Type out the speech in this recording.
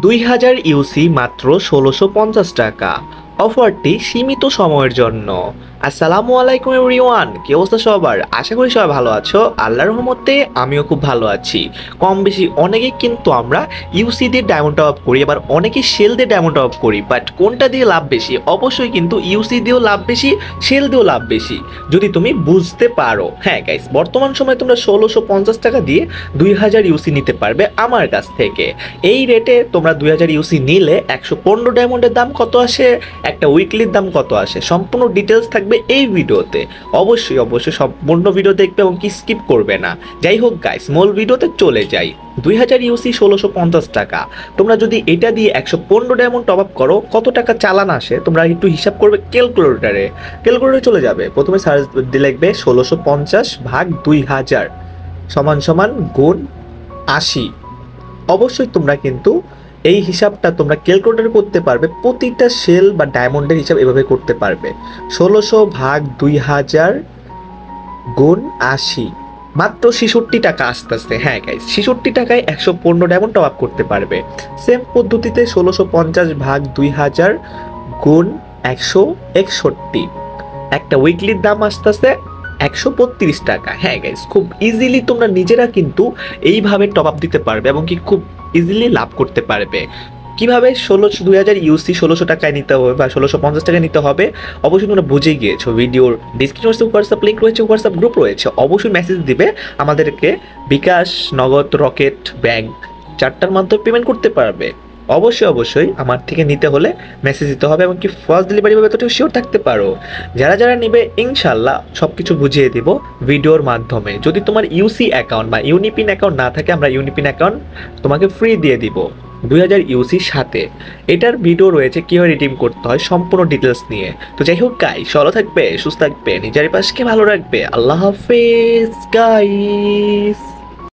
2000 ইউসি মাত্র 1650 টাকা। অফারটি সীমিত সময়ের জন্য। আসসালামু আলাইকুম এভরিওয়ান, কি অবস্থা সবার? আশা করি সবাই ভালো আছো। আল্লাহর রহমতে আমিও খুব ভালো আছি। কম বেশি অনেকেই কিন্তু আমরা ইউসি দিয়ে ডায়মন্ড টপ আপ করি, আবার অনেকেই সেল দিয়ে ডায়মন্ড টপ আপ করি, বাট কোনটা দিয়ে লাভ বেশি? অবশ্যই কিন্তু ইউসি দিয়েও লাভ বেশি, সেল দিয়েও লাভ বেশি, যদি তুমি বুঝতে পারো। হ্যাঁ গাইস, বর্তমান সময়ে তোমরা 1650 টাকা দিয়ে 2000 ইউসি নিতে পারবে আমার কাছ থেকে। এই রেটে তোমরা 2000 ইউসি নিলে 115 ডায়মন্ডের দাম কত আসে, একটা উইকলির দাম কত আসে, সম্পূর্ণ ডিটেলস থাকবে এই ভিডিওতে। অবশ্যই অবশ্যই সম্পূর্ণ ভিডিও দেখবে এবং কি স্কিপ করবে না। যাই হোক গাইস, মূল ভিডিওতে চলে যাই। 2000 ইউসি 1650 টাকা। তোমরা যদি এটা দিয়ে 115 ডায়মন্ড টপ আপ করো, কত টাকা চালান আসে তোমরা একটু হিসাব করবে ক্যালকুলেটরে। ক্যালকুলেটরে চলে যাবে, প্রথমে সার্চ দিয়ে লিখবে 1650 ভাগ 2000 সমান সমান গুণ 80। অবশ্যই তোমরা কিন্তু এই হিসাবটা তোমরা ক্যালকুলেটর করতে পারবে, প্রতিটা সেল বা ডায়মন্ডের হিসাব এভাবে করতে পারবে। 1600 ভাগ 2000 গুণ 80, মাত্র 66 টাকা আসতেছে। হ্যাঁ গাইস, 66 টাকায় 115 ডায়মন্ড টপ আপ করতে পারবে। সেম পদ্ধতিতে 1650 ভাগ 2000 গুণ 161, একটা উইকলির দাম আসতেছে 132 টাকা। হ্যাঁ গাইস, খুব ইজিলি তোমরা নিজেরা কিন্তু এইভাবে টপ আপ দিতে পারবে এবং কি খুব ইজিলি লাভ করতে পারবে। কিভাবে 2000 ইউসি 1600 টাকায় নিতে হবে বা 1650 টাকায় নিতে হবে, অবশ্যই তোমরা বুঝে গিয়েছো। ভিডিওর ডিসক্রিপশনে হোয়াটসঅ্যাপ লিঙ্ক রয়েছে, হোয়াটসঅ্যাপ গ্রুপ রয়েছে, অবশ্যই মেসেজ দিবে আমাদেরকে। বিকাশ, নগদ, রকেট, ব্যাংক চারটার মাধ্যমে পেমেন্ট করতে পারবে। অবশ্যই অবশ্যই আমার থেকে নিতে হলে মেসেজ দিতে হবে এবং কি ফার্স্ট ডেলিভারি পাবে, এতটুকু শিওর থাকতে পারো। যারা যারা নেবে ইনশাল্লাহ সব কিছু বুঝিয়ে দিব ভিডিওর মাধ্যমে। যদি তোমার ইউসি অ্যাকাউন্ট বা ইউনিপিন অ্যাকাউন্ট না থাকে, আমরা ইউনিপিন অ্যাকাউন্ট তোমাকে ফ্রি দিয়ে দিব 2000 ইউসির সাথে। এটার ভিডিও রয়েছে কীভাবে রিডিম করতে হয়, সম্পূর্ণ ডিটেলস নিয়ে। তো যাই হোক গাইস, ভালো থাকবে, সুস্থ থাকবে, নিজের পাশকে ভালো রাখবে। আল্লাহ হাফেজ গাইস।